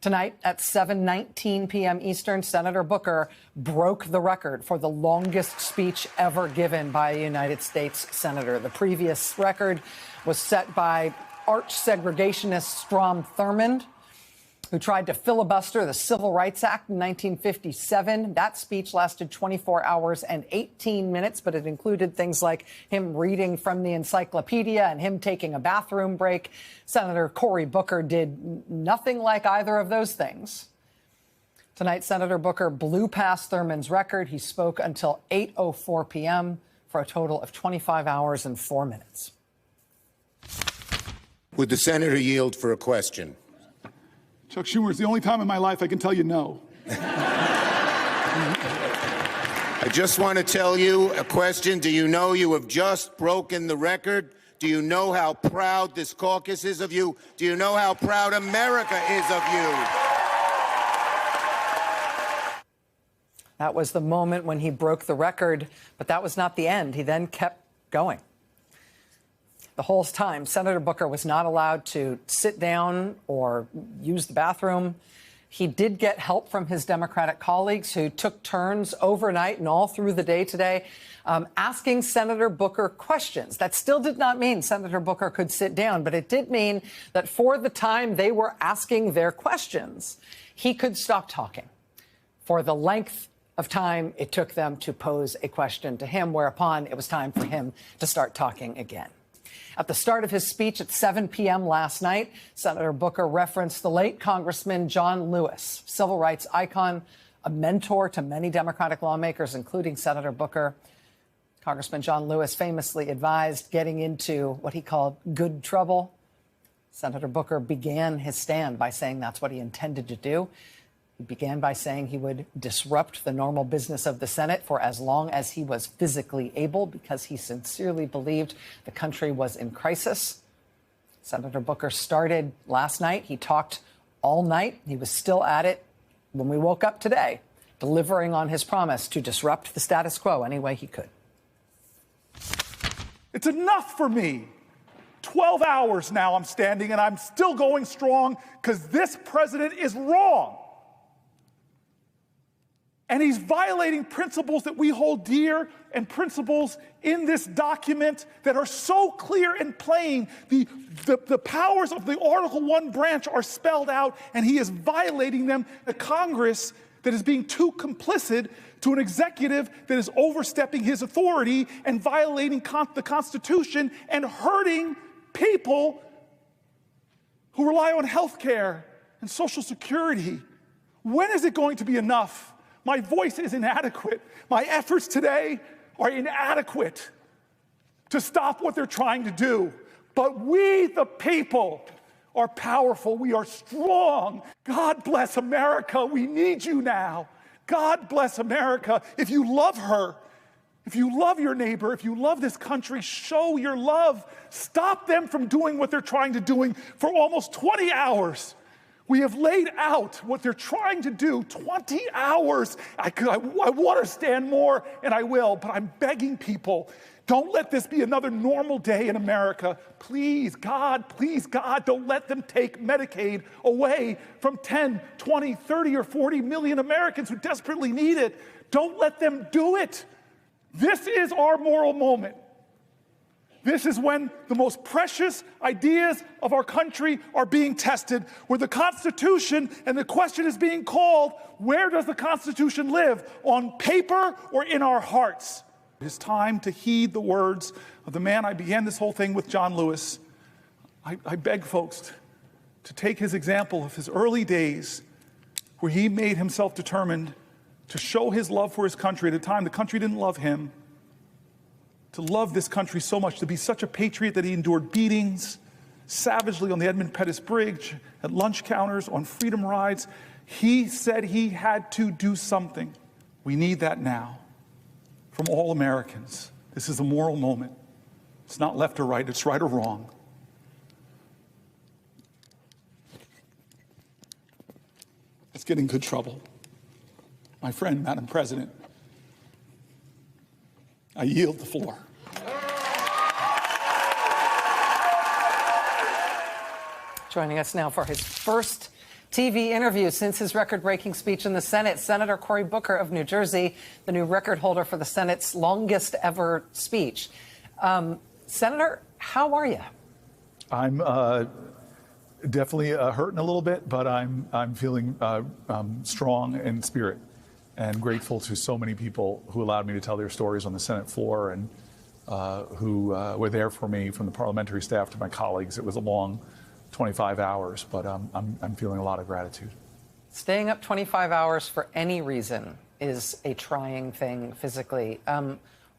Tonight at 7:19 p.m. Eastern, Senator Booker broke the record for the longest speech ever given by a United States senator. The previous record was set by arch segregationist Strom Thurmond, who tried to filibuster the Civil Rights Act in 1957. That speech lasted 24 hours and 18 minutes, but it included things like him reading from the encyclopedia and him taking a bathroom break. Senator Cory Booker did nothing like either of those things. Tonight, Senator Booker blew past Thurmond's record. He spoke until 8:04 p.m. for a total of 25 hours and 4 minutes. Would the senator yield for a question? Chuck Schumer, it's the only time in my life I can tell you no. I just want to tell you a question. Do you know you have just broken the record? Do you know how proud this caucus is of you? Do you know how proud America is of you? That was the moment when he broke the record, but that was not the end. He then kept going. The whole time, Senator Booker was not allowed to sit down or use the bathroom. He did get help from his Democratic colleagues who took turns overnight and all through the day today asking Senator Booker questions. That still did not mean Senator Booker could sit down, but it did mean that for the time they were asking their questions, he could stop talking for the length of time it took them to pose a question to him, whereupon it was time for him to start talking again. At the start of his speech at 7 p.m. last night, Senator Booker referenced the late Congressman John Lewis, civil rights icon, a mentor to many Democratic lawmakers, including Senator Booker. Congressman John Lewis famously advised getting into what he called good trouble. Senator Booker began his stand by saying that's what he intended to do. He began by saying he would disrupt the normal business of the Senate for as long as he was physically able, because he sincerely believed the country was in crisis. Senator Booker started last night. He talked all night. He was still at it when we woke up today, delivering on his promise to disrupt the status quo any way he could. It's enough for me. 12 hours now I'm standing, and I'm still going strong because this president is wrong. And he's violating principles that we hold dear and principles in this document that are so clear and plain. The powers of the Article 1 branch are spelled out, and he is violating them. A Congress that is being too complicit to an executive that is overstepping his authority and violating the Constitution and hurting people who rely on health care and Social Security. When is it going to be enough? My voice is inadequate. My efforts today are inadequate to stop what they're trying to do. But we, the people, are powerful. We are strong. God bless America. We need you now. God bless America. If you love her, if you love your neighbor, if you love this country, show your love. Stop them from doing what they're trying to do for almost 20 hours. We have laid out what they're trying to do. 20 hours. I want to stand more, and I will, but I'm begging people, don't let this be another normal day in America. Please, God, don't let them take Medicaid away from 10, 20, 30, or 40 million Americans who desperately need it. Don't let them do it. This is our moral moment. This is when the most precious ideas of our country are being tested, where the Constitution, and the question is being called, where does the Constitution live? On paper or in our hearts? It is time to heed the words of the man I began this whole thing with, John Lewis. I beg folks to take his example of his early days, where he made himself determined to show his love for his country at a time the country didn't love him, to love this country so much, to be such a patriot that he endured beatings savagely on the Edmund Pettus Bridge, at lunch counters, on freedom rides. He said he had to do something. We need that now from all Americans. This is a moral moment. It's not left or right, it's right or wrong. Let's get in good trouble. My friend, Madam President, I yield the floor. Joining us now for his first TV interview since his record-breaking speech in the Senate. Senator Cory Booker of New Jersey, the new record holder for the Senate's longest ever speech. Senator, how are you? I'm definitely hurting a little bit, but I'm feeling strong in spirit and grateful to so many people who allowed me to tell their stories on the Senate floor and who were there for me, from the parliamentary staff to my colleagues. It was a long 25 hours, but I'm feeling a lot of gratitude. Staying up 25 hours for any reason is a trying thing physically.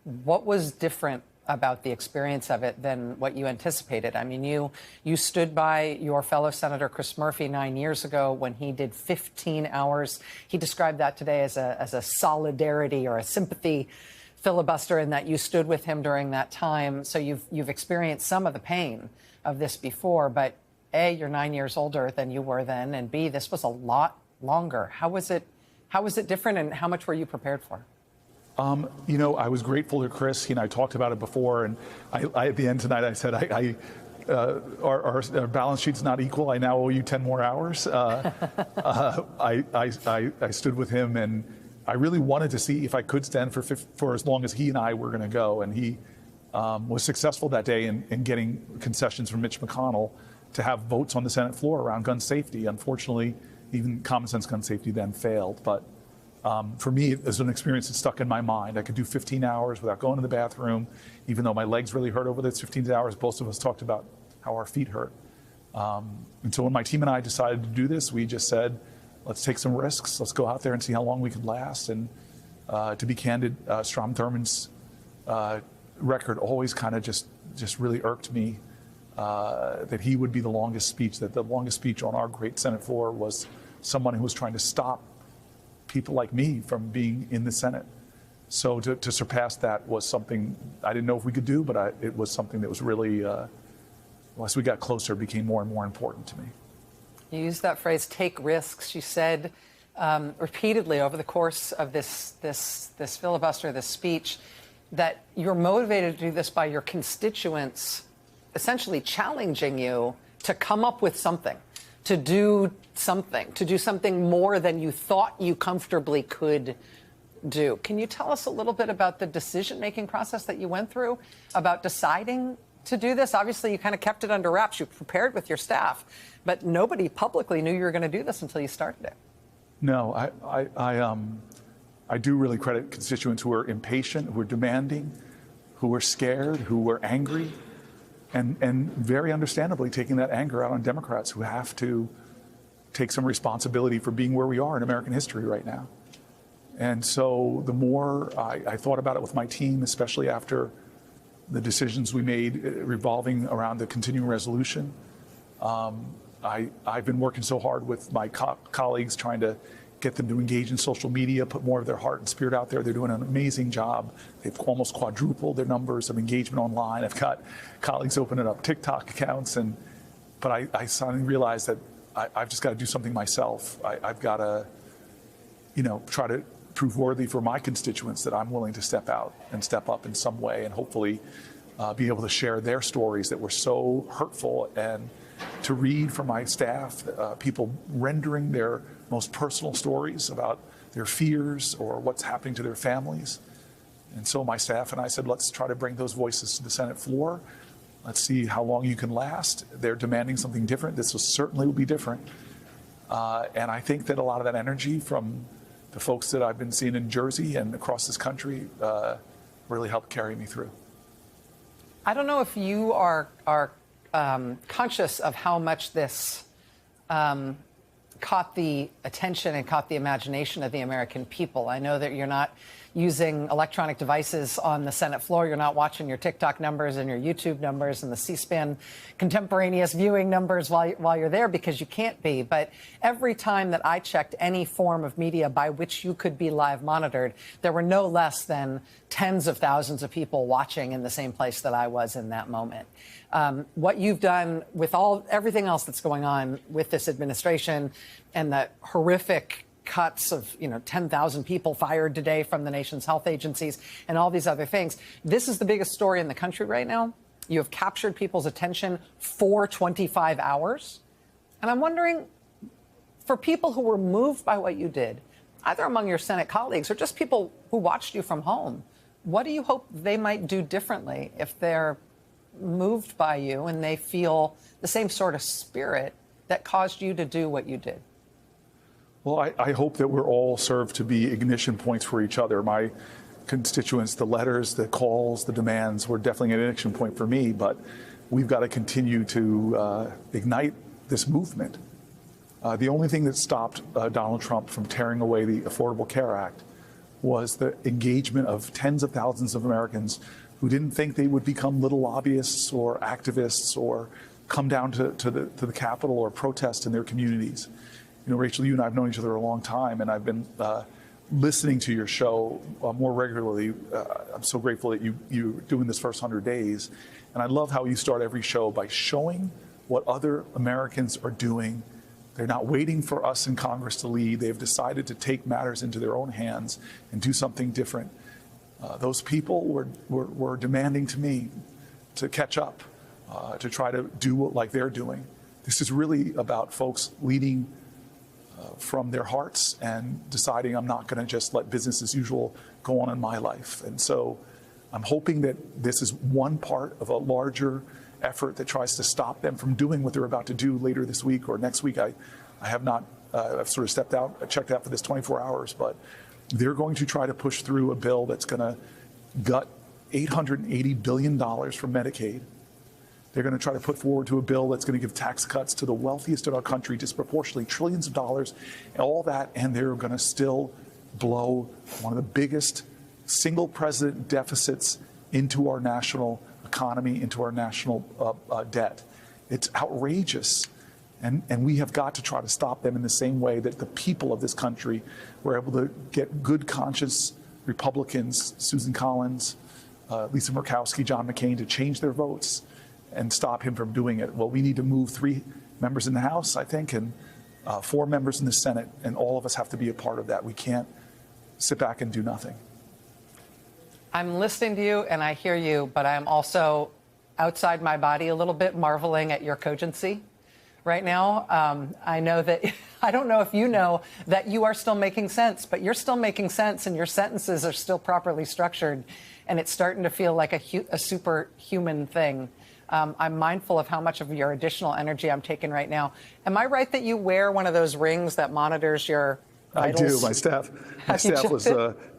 What was different about the experience of it than what you anticipated? I mean, you stood by your fellow Senator Chris Murphy 9 years ago when he did 15 hours. He described that today as a solidarity or a sympathy filibuster, in that you stood with him during that time. So you've experienced some of the pain of this before, but A, you're 9 years older than you were then, and B, this was a lot longer. How was it different, and how much were you prepared for? You know, I was grateful to Chris. He and I talked about it before, and I at the end tonight, I said, our balance sheet's not equal. I now owe you 10 more hours. I stood with him, and I really wanted to see if I could stand for as long as he and I were going to go. And he was successful that day in getting concessions from Mitch McConnell to have votes on the Senate floor around gun safety. Unfortunately, even common sense gun safety then failed. But for me, it was an experience that stuck in my mind. I could do 15 hours without going to the bathroom, even though my legs really hurt over those 15 hours. Both of us talked about how our feet hurt. And so when my team and I decided to do this, we just said, let's take some risks. Let's go out there and see how long we could last. And to be candid, Strom Thurmond's record always kind of just really irked me, that he would be the longest speech, that the longest speech on our great Senate floor was someone who was trying to stop people like me from being in the Senate. So to surpass that was something I didn't know if we could do, but it was something that was really, as we got closer, became more and more important to me. You used that phrase, take risks. You said repeatedly over the course of this filibuster, this speech, that you're motivated to do this by your constituents essentially challenging you to come up with something, to do something more than you thought you comfortably could do. Can you tell us a little bit about the decision-making process that you went through about deciding to do this? Obviously, you kind of kept it under wraps. You prepared with your staff, but nobody publicly knew you were going to do this until you started it. No, I do really credit constituents who are impatient, who are demanding, who are scared, who are angry, and very understandably taking that anger out on Democrats who have to take some responsibility for being where we are in American history right now. And so the more I thought about it with my team, especially after the decisions we made revolving around the continuing resolution, I've been working so hard with my colleagues trying to get them to engage in social media, put more of their heart and spirit out there. They're doing an amazing job. They've almost quadrupled their numbers of engagement online. I've got colleagues opening up TikTok accounts, but I suddenly realized that I've just got to do something myself. I've got to, try to prove worthy for my constituents that I'm willing to step out and step up in some way, and hopefully be able to share their stories that were so hurtful, and to read from my staff, people rendering their most personal stories about their fears or what's happening to their families. And so my staff and I said, let's try to bring those voices to the Senate floor. Let's see how long you can last. They're demanding something different. This certainly will be different. And I think that a lot of that energy from the folks that I've been seeing in Jersey and across this country really helped carry me through. I don't know if you are conscious of how much this caught the attention and caught the imagination of the American people. I know that you're not using electronic devices on the Senate floor. You're not watching your TikTok numbers and your YouTube numbers and the C-SPAN contemporaneous viewing numbers while you're there, because you can't be. But every time that I checked any form of media by which you could be live monitored, there were no less than tens of thousands of people watching in the same place that I was in that moment. What you've done with everything else that's going on with this administration and the horrific cuts of 10,000 people fired today from the nation's health agencies and all these other things. This is the biggest story in the country right now. You have captured people's attention for 25 hours. And I'm wondering, For people who were moved by what you did, either among your Senate colleagues or just people who watched you from home, what do you hope they might do differently if they're moved by you and they feel the same sort of spirit that caused you to do what you did? Well, I hope that we're all served to be ignition points for each other. My constituents, the letters, the calls, the demands were definitely an ignition point for me, but we've got to continue to ignite this movement. The only thing that stopped Donald Trump from tearing away the Affordable Care Act was the engagement of tens of thousands of Americans who didn't think they would become little lobbyists or activists or come down to the Capitol or protest in their communities. You know, Rachel, you and I have known each other a long time, and I've been listening to your show more regularly. I'm so grateful that you're doing this first 100 days. And I love how you start every show by showing what other Americans are doing. They're not waiting for us in Congress to lead. They've decided to take matters into their own hands and do something different. Those people were demanding to me to catch up, to try to do what like they're doing. This is really about folks leading from their hearts and deciding I'm not going to just let business as usual go on in my life. And so I'm hoping that this is one part of a larger effort that tries to stop them from doing what they're about to do later this week or next week. I have not, I've sort of checked out for this 24 hours, but they're going to try to push through a bill that's going to gut $880 billion from Medicaid. They're going to try to put forward to a bill that's going to give tax cuts to the wealthiest in our country, disproportionately trillions of dollars, and all that, and they're going to still blow one of the biggest single president deficits into our national economy, into our national debt. It's outrageous. And we have got to try to stop them in the same way that the people of this country were able to get good conscience Republicans, Susan Collins, Lisa Murkowski, John McCain, to change their votes and stop him from doing it. Well, we need to move 3 members in the House, I think, and 4 members in the Senate, and all of us have to be a part of that. We can't sit back and do nothing. I'm listening to you and I hear you, but I'm also outside my body a little bit, marveling at your cogency right now. I know that, I don't know if you know that you are still making sense, but you're still making sense and your sentences are still properly structured, and it's starting to feel like a superhuman thing. I'm mindful of how much of your additional energy I'm taking right now. Am I right that you wear one of those rings that monitors your vitals? I do. My staff was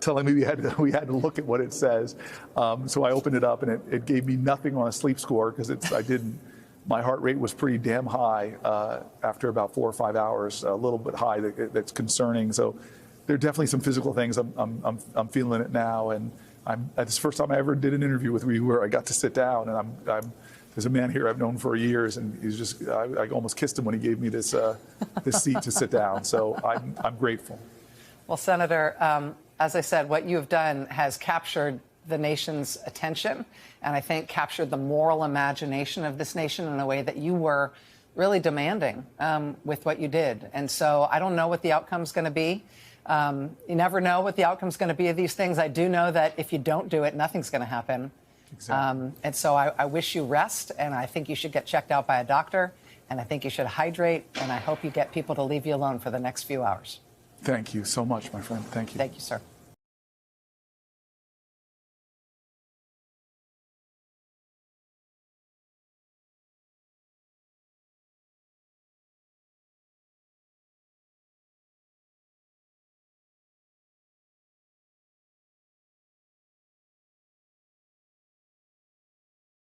telling me we had to look at what it says. So I opened it up, and it gave me nothing on a sleep score because my heart rate was pretty damn high after about 4 or 5 hours, a little bit high. That's concerning. So there are definitely some physical things. I'm feeling it now, and it's the first time I ever did an interview with you where I got to sit down, and there's a man here I've known for years, and he's just, I almost kissed him when he gave me this seat to sit down. So I'm grateful. Well, Senator, as I said, what you have done has captured the nation's attention, and I think captured the moral imagination of this nation in a way that you were really demanding with what you did. And so I don't know what the outcome's going to be. You never know what the outcome's going to be of these things. I do know that if you don't do it, nothing's going to happen. Exactly. And so I wish you rest, and I think you should get checked out by a doctor, and I think you should hydrate, and I hope you get people to leave you alone for the next few hours. Thank you so much, my friend. Thank you. Thank you, sir.